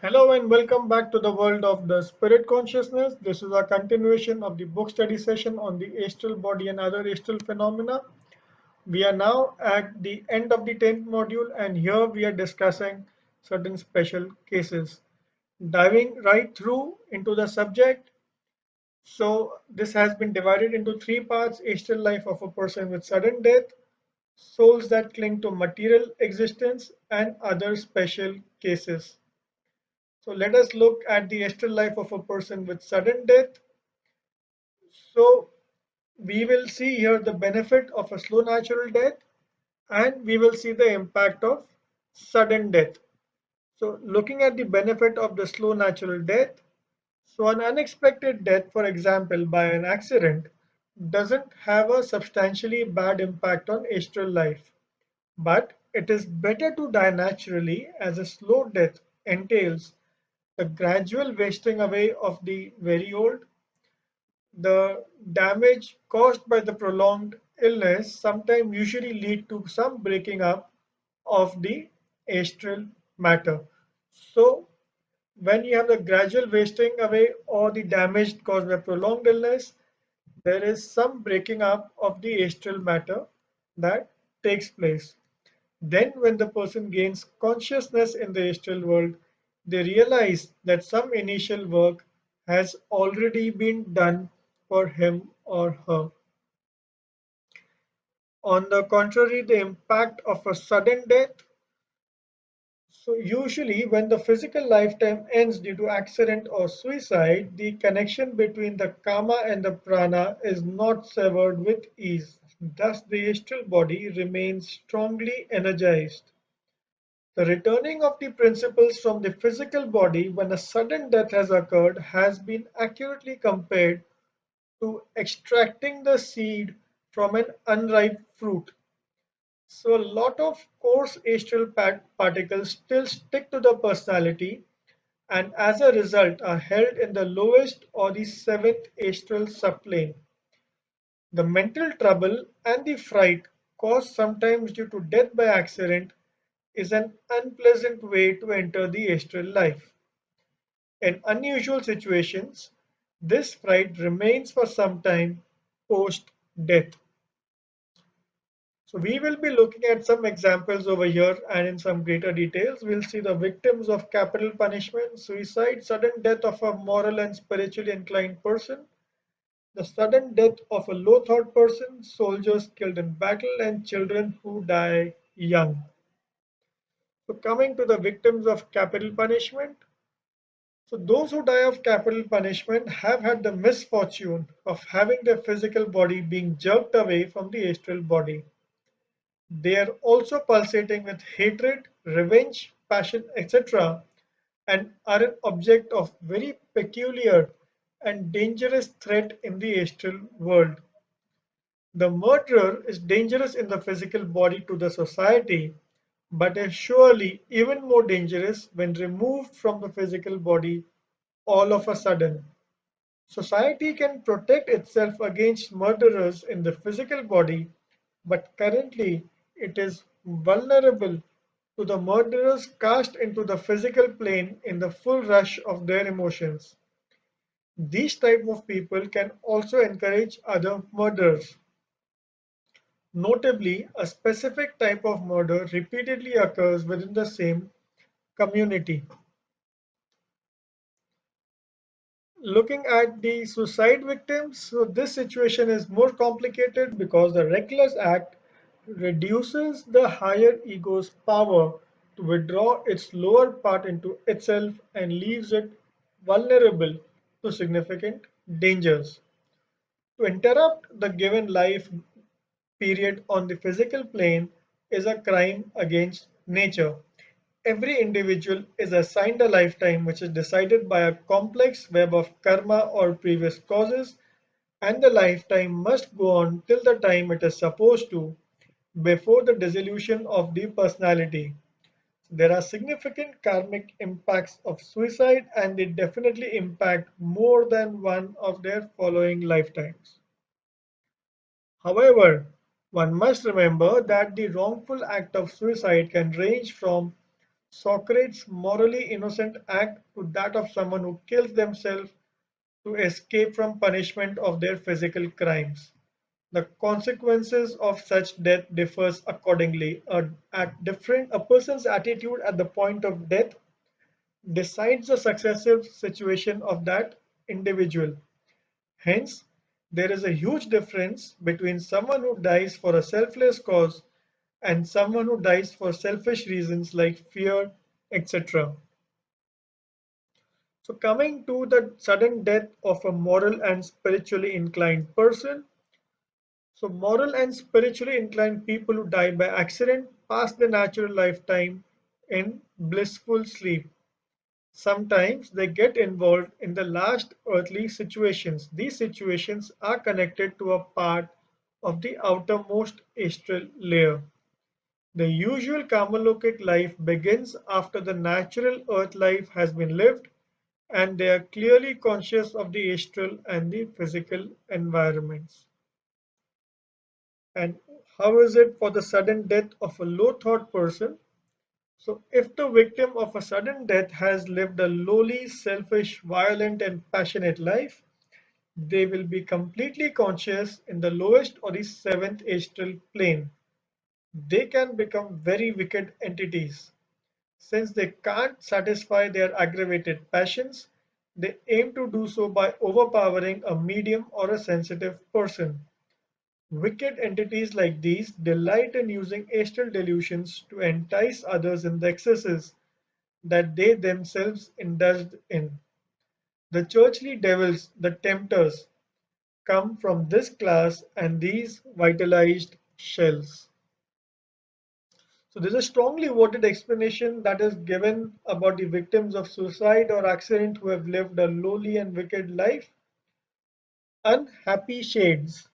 Hello and welcome back to the world of the spirit consciousness. This is a continuation of the book study session on the astral body and other astral phenomena. We are now at the end of the 10th module, and here we are discussing certain special cases. Diving right through into the subject. So, this has been divided into three parts: astral life of a person with sudden death, souls that cling to material existence, and other special cases. So let us look at the astral life of a person with sudden death. So we will see here the benefit of a slow natural death, and we will see the impact of sudden death. So looking at the benefit of the slow natural death, so an unexpected death, for example, by an accident, doesn't have a substantially bad impact on astral life. But it is better to die naturally, as a slow death entails the gradual wasting away of the very old. The damage caused by the prolonged illness sometimes usually lead to some breaking up of the astral matter. So when you have the gradual wasting away or the damage caused by prolonged illness, there is some breaking up of the astral matter that takes place. Then, when the person gains consciousness in the astral world, they realize that some initial work has already been done for him or her. On the contrary, the impact of a sudden death. So, usually, when the physical lifetime ends due to accident or suicide, the connection between the karma and the prana is not severed with ease. Thus, the astral body remains strongly energized. The returning of the principles from the physical body when a sudden death has occurred has been accurately compared to extracting the seed from an unripe fruit. So, a lot of coarse astral particles still stick to the personality and as a result are held in the lowest or the seventh astral subplane. The mental trouble and the fright caused sometimes due to death by accident is an unpleasant way to enter the astral life. In unusual situations, this fright remains for some time post death. So, we will be looking at some examples over here, and in some greater details, we'll see the victims of capital punishment, suicide, sudden death of a moral and spiritually inclined person, the sudden death of a low thought person, soldiers killed in battle, and children who die young. So, coming to the victims of capital punishment, so those who die of capital punishment have had the misfortune of having their physical body being jerked away from the astral body. They are also pulsating with hatred, revenge, passion, etc., and are an object of very peculiar and dangerous threat in the astral world. The murderer is dangerous in the physical body to the society, but is surely even more dangerous when removed from the physical body all of a sudden. Society can protect itself against murderers in the physical body, but currently it is vulnerable to the murderers cast into the physical plane in the full rush of their emotions. These type of people can also encourage other murderers. Notably, a specific type of murder repeatedly occurs within the same community. Looking at the suicide victims, so this situation is more complicated because the reckless act reduces the higher ego's power to withdraw its lower part into itself and leaves it vulnerable to significant dangers. To interrupt the given life period on the physical plane is a crime against nature. Every individual is assigned a lifetime which is decided by a complex web of karma or previous causes, and the lifetime must go on till the time it is supposed to before the dissolution of the personality. There are significant karmic impacts of suicide, and they definitely impact more than one of their following lifetimes. However, one must remember that the wrongful act of suicide can range from Socrates' morally innocent act to that of someone who kills themselves to escape from punishment of their physical crimes. The consequences of such death differs accordingly. A person's attitude at the point of death decides the successive situation of that individual. Hence, there is a huge difference between someone who dies for a selfless cause and someone who dies for selfish reasons like fear, etc. So, coming to the sudden death of a moral and spiritually inclined person. So, moral and spiritually inclined people who die by accident pass their natural lifetime in blissful sleep. Sometimes they get involved in the last earthly situations. These situations are connected to a part of the outermost astral layer. The usual Kamalokic life begins after the natural earth life has been lived, and they are clearly conscious of the astral and the physical environments. And how is it for the sudden death of a low thought person? So, if the victim of a sudden death has lived a lowly, selfish, violent, and passionate life, they will be completely conscious in the lowest or the seventh astral plane. They can become very wicked entities. Since they can't satisfy their aggravated passions, they aim to do so by overpowering a medium or a sensitive person. Wicked entities like these delight in using astral delusions to entice others in the excesses that they themselves indulged in. The churchly devils, the tempters, come from this class and these vitalized shells. So there's a strongly worded explanation that is given about the victims of suicide or accident who have lived a lowly and wicked life. Unhappy shades,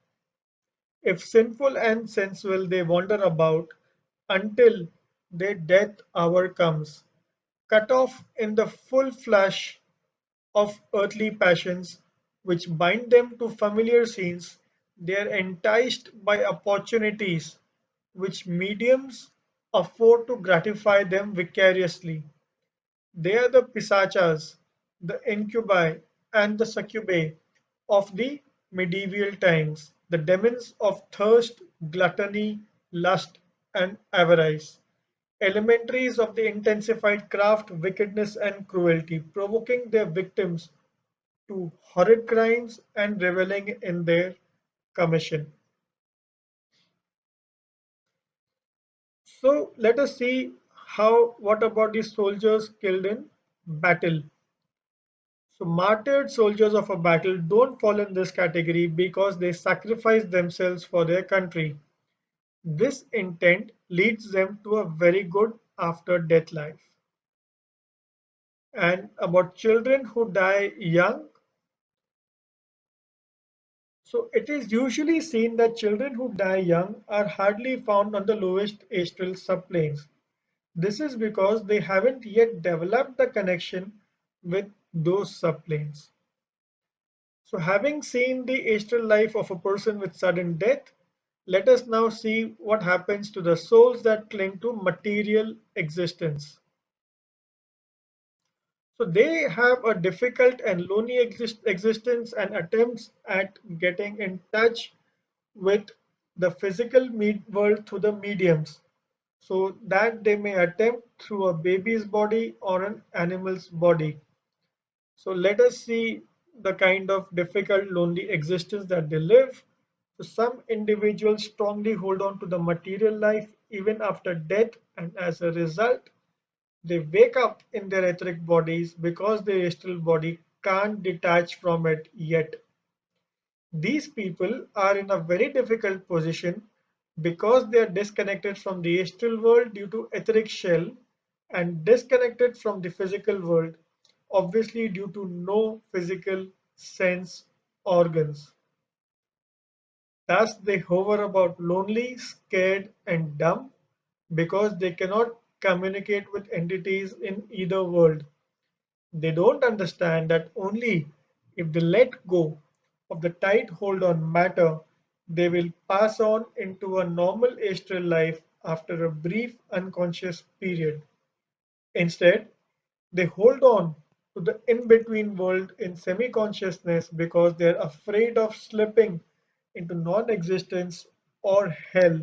if sinful and sensual, they wander about until their death hour comes, cut off in the full flush of earthly passions which bind them to familiar scenes. They are enticed by opportunities which mediums afford to gratify them vicariously. They are the pisachas, the incubi, and the succubae of the medieval times, the demons of thirst, gluttony, lust, and avarice, elementaries of the intensified craft, wickedness, and cruelty, provoking their victims to horrid crimes and reveling in their commission. So let us see what about the soldiers killed in battle. So martyred soldiers of a battle don't fall in this category because they sacrifice themselves for their country. This intent leads them to a very good after death life. And about children who die young, so it is usually seen that children who die young are hardly found on the lowest astral subplanes. This is because they haven't yet developed the connection with those subplanes. So having seen the astral life of a person with sudden death, let us now see what happens to the souls that cling to material existence. So they have a difficult and lonely existence and attempts at getting in touch with the physical world through the mediums, so that they may attempt through a baby's body or an animal's body. So let us see the kind of difficult, lonely existence that they live. So some individuals strongly hold on to the material life even after death, and as a result, they wake up in their etheric bodies because their astral body can't detach from it yet. These people are in a very difficult position because they are disconnected from the astral world due to etheric shell and disconnected from the physical world, obviously due to no physical sense organs. Thus, they hover about lonely, scared, and dumb because they cannot communicate with entities in either world. They don't understand that only if they let go of the tight hold on matter, they will pass on into a normal astral life after a brief unconscious period. Instead, they hold on to the in between world in semi consciousness because they're afraid of slipping into non existence or hell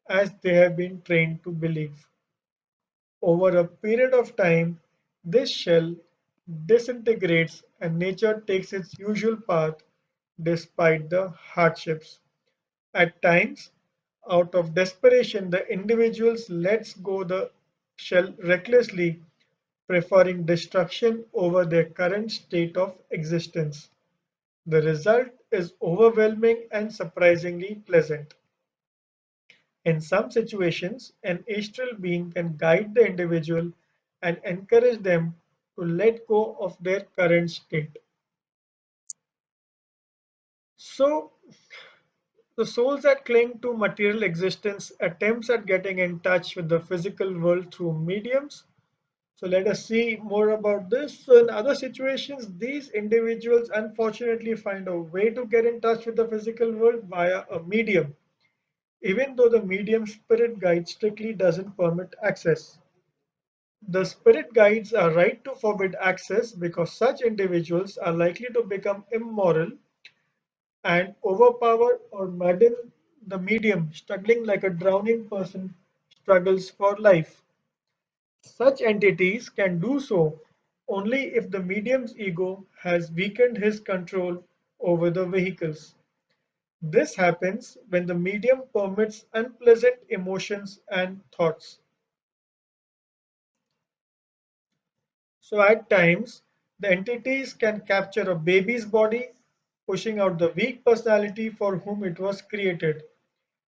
as they have been trained to believe. Over a period of time, this shell disintegrates and nature takes its usual path despite the hardships. At times, out of desperation, the individuals lets go the shell recklessly, preferring destruction over their current state of existence. The result is overwhelming and surprisingly pleasant. In some situations, an astral being can guide the individual and encourage them to let go of their current state. So, the souls that cling to material existence attempts at getting in touch with the physical world through mediums. So let us see more about this. So in other situations, these individuals unfortunately find a way to get in touch with the physical world via a medium, even though the medium spirit guide strictly doesn't permit access. The spirit guides are right to forbid access because such individuals are likely to become immoral and overpower or madden the medium, struggling like a drowning person struggles for life. Such entities can do so only if the medium's ego has weakened his control over the vehicles. This happens when the medium permits unpleasant emotions and thoughts. So at times, the entities can capture a baby's body, pushing out the weak personality for whom it was created.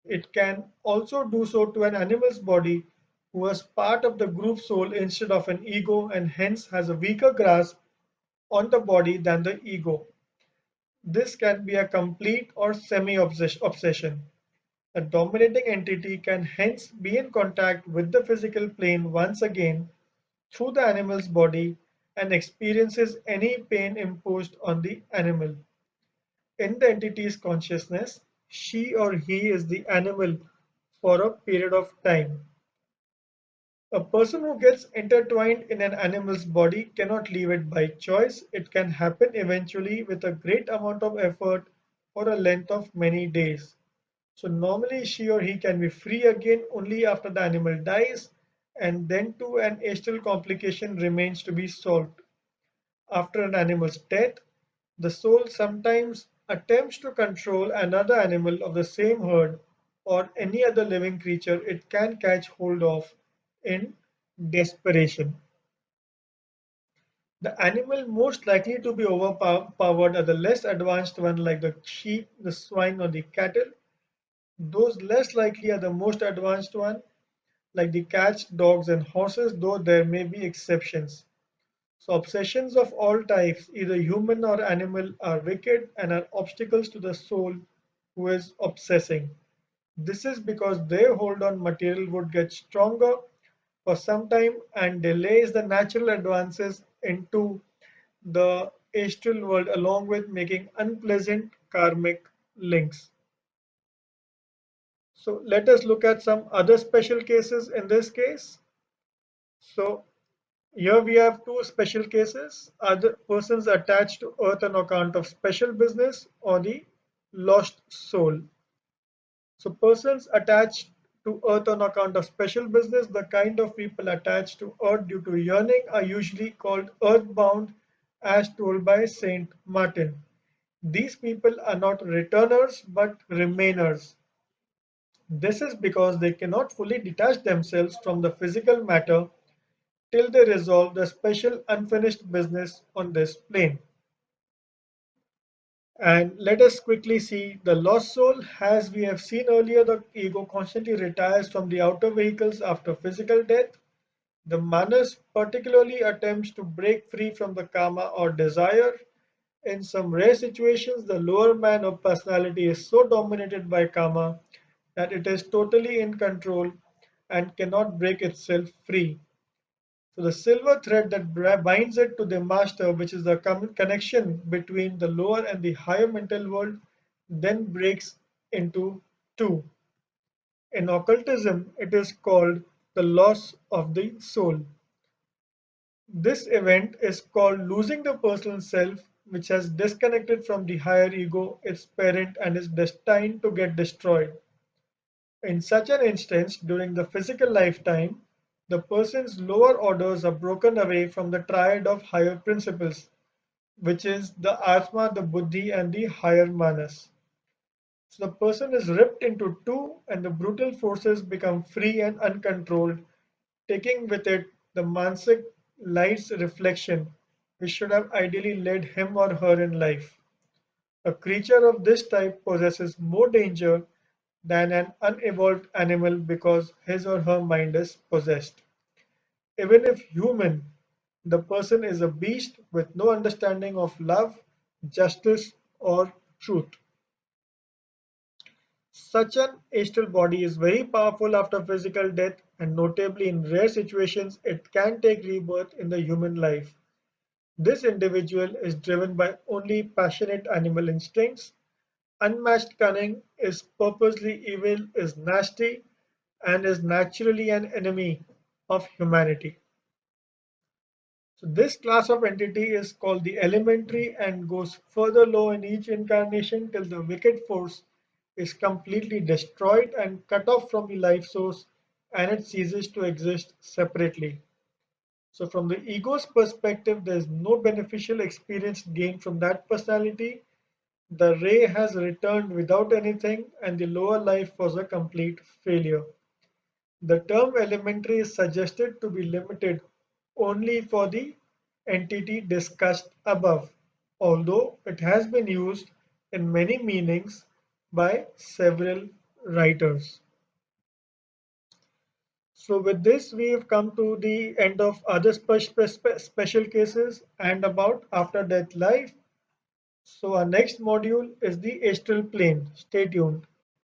It can also do so to an animal's body who was part of the group soul instead of an ego and hence has a weaker grasp on the body than the ego. This can be a complete or semi obsession. A dominating entity can hence be in contact with the physical plane once again through the animal's body and experiences any pain imposed on the animal. In the entity's consciousness, she or he is the animal for a period of time. A person who gets intertwined in an animal's body cannot leave it by choice. It can happen eventually with a great amount of effort for a length of many days. So normally she or he can be free again only after the animal dies, and then too an astral complication remains to be solved. After an animal's death, the soul sometimes attempts to control another animal of the same herd or any other living creature it can catch hold of in desperation. The animal most likely to be overpowered are the less advanced ones like the sheep, the swine, or the cattle. Those less likely are the most advanced ones like the cats, dogs, and horses, though there may be exceptions. So obsessions of all types, either human or animal, are wicked and are obstacles to the soul who is obsessing. This is because their hold on material would get stronger for some time and delays the natural advances into the astral world along with making unpleasant karmic links. So let us look at some other special cases in this case. So here we have two special cases. Other persons attached to earth on account of special business or the lost soul. So persons attached to earth on account of special business, the kind of people attached to earth due to yearning are usually called earthbound as told by Saint Martin. These people are not returners but remainers. This is because they cannot fully detach themselves from the physical matter till they resolve the special unfinished business on this plane. And let us quickly see the lost soul. As we have seen earlier, the ego constantly retires from the outer vehicles after physical death. The manas particularly attempts to break free from the karma or desire. In some rare situations, the lower man or personality is so dominated by karma that it is totally in control and cannot break itself free. So the silver thread that binds it to the master, which is the connection between the lower and the higher mental world, then breaks into two. In occultism, it is called the loss of the soul. This event is called losing the personal self, which has disconnected from the higher ego, its parent, and is destined to get destroyed. In such an instance, during the physical lifetime, the person's lower orders are broken away from the triad of higher principles, which is the Atma, the Buddhi, and the higher Manas. So the person is ripped into two, and the brutal forces become free and uncontrolled, taking with it the Mansic light's reflection, which should have ideally led him or her in life. A creature of this type possesses more danger than an unevolved animal because his or her mind is possessed. Even if human, the person is a beast with no understanding of love, justice, or truth. Such an astral body is very powerful after physical death, and notably in rare situations, it can take rebirth in the human life. This individual is driven by only passionate animal instincts. Unmatched cunning is purposely evil, is nasty, and is naturally an enemy of humanity. So this class of entity is called the elementary and goes further low in each incarnation till the wicked force is completely destroyed and cut off from the life source and it ceases to exist separately. So from the ego's perspective, there is no beneficial experience gained from that personality. The ray has returned without anything and the lower life was a complete failure. The term elementary is suggested to be limited only for the entity discussed above, although it has been used in many meanings by several writers. So with this, we have come to the end of other special cases and about after death life. So our next module is the astral plane. Stay tuned.